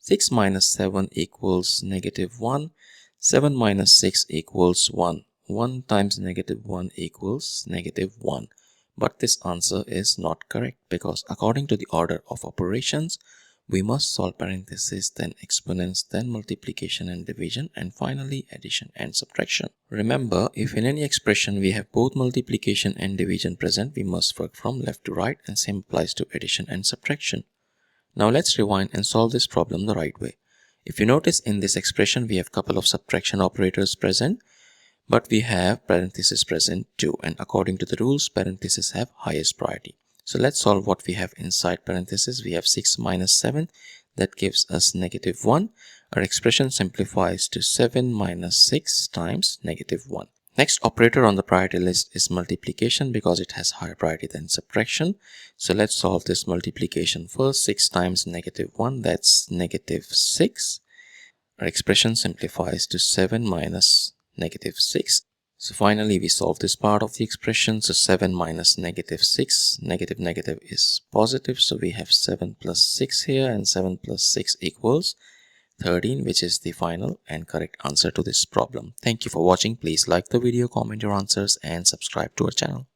6 minus 7 equals negative 1. 7 minus 6 equals 1. 1 times negative 1 equals negative 1. But this answer is not correct because according to the order of operations, we must solve parentheses, then exponents, then multiplication and division, and finally addition and subtraction. Remember, if in any expression we have both multiplication and division present, we must work from left to right, and same applies to addition and subtraction. Now let's rewind and solve this problem the right way. If you notice, in this expression we have couple of subtraction operators present, but we have parentheses present too, and according to the rules, parentheses have highest priority. So let's solve what we have inside parentheses. We have 6 minus 7, that gives us negative 1. Our expression simplifies to 7 minus 6 times negative 1. Next operator on the priority list is multiplication because it has higher priority than subtraction. So let's solve this multiplication first. 6 times negative 1, that's negative 6. Our expression simplifies to 7 minus negative 6. So finally we solve this part of the expression. So 7 minus negative 6, negative negative is positive, so we have 7 plus 6 here, and 7 plus 6 equals 13, which is the final and correct answer to this problem. Thank you for watching. Please like the video, comment your answers, and subscribe to our channel.